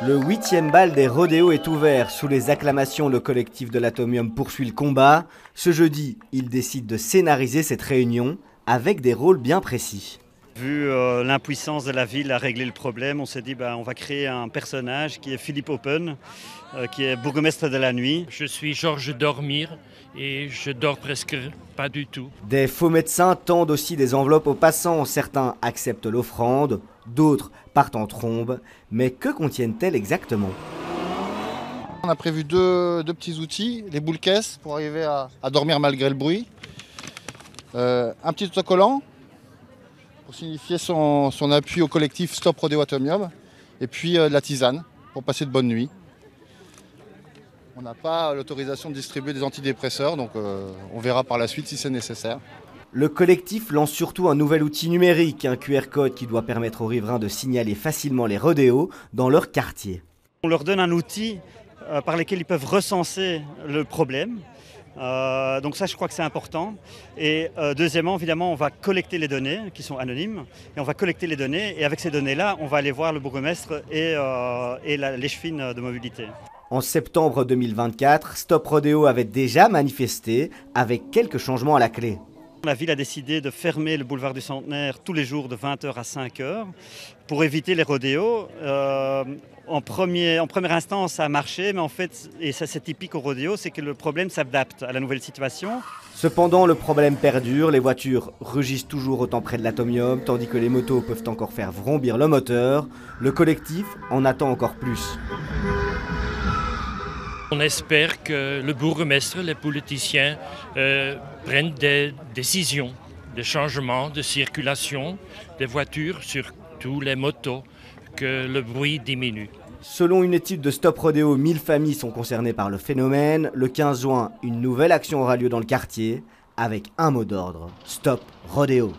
Le 8e bal des rodéos est ouvert. Sous les acclamations, le collectif de l'Atomium poursuit le combat. Ce jeudi, il décide de scénariser cette réunion avec des rôles bien précis. Vu l'impuissance de la ville à régler le problème, on s'est dit on va créer un personnage qui est Philippe Open, qui est bourgmestre de la nuit. Je suis Georges Dormir et je dors presque pas du tout. Des faux médecins tendent aussi des enveloppes aux passants. Certains acceptent l'offrande, d'autres partent en trombe. Mais que contiennent-elles exactement? On a prévu deux petits outils, les boules caisses pour arriver à dormir malgré le bruit, un petit autocollant pour signifier son appui au collectif Stop Rodeo Atomium, et puis de la tisane pour passer de bonnes nuits. On n'a pas l'autorisation de distribuer des antidépresseurs, donc on verra par la suite si c'est nécessaire. Le collectif lance surtout un nouvel outil numérique, un QR code qui doit permettre aux riverains de signaler facilement les rodéos dans leur quartier. On leur donne un outil par lequel ils peuvent recenser le problème. Donc ça, je crois que c'est important. Et deuxièmement, évidemment, on va collecter les données qui sont anonymes. Et on va collecter les données. Et avec ces données-là, on va aller voir le bourgmestre et l'échevine de mobilité. En septembre 2024, Stop Rodéo avait déjà manifesté avec quelques changements à la clé. La ville a décidé de fermer le boulevard du Centenaire tous les jours de 20h à 5h pour éviter les rodéos. En première instance, ça a marché, mais en fait, et ça c'est typique au rodéo, c'est que le problème s'adapte à la nouvelle situation. Cependant, le problème perdure, les voitures rugissent toujours autant près de l'Atomium, tandis que les motos peuvent encore faire vrombir le moteur. Le collectif en attend encore plus. On espère que le bourgmestre, les politiciens prennent des décisions de changement de circulation des voitures, surtout les motos, que le bruit diminue. Selon une étude de Stop Rodéo, 1000 familles sont concernées par le phénomène. Le 15 juin, une nouvelle action aura lieu dans le quartier avec un mot d'ordre: Stop Rodéo.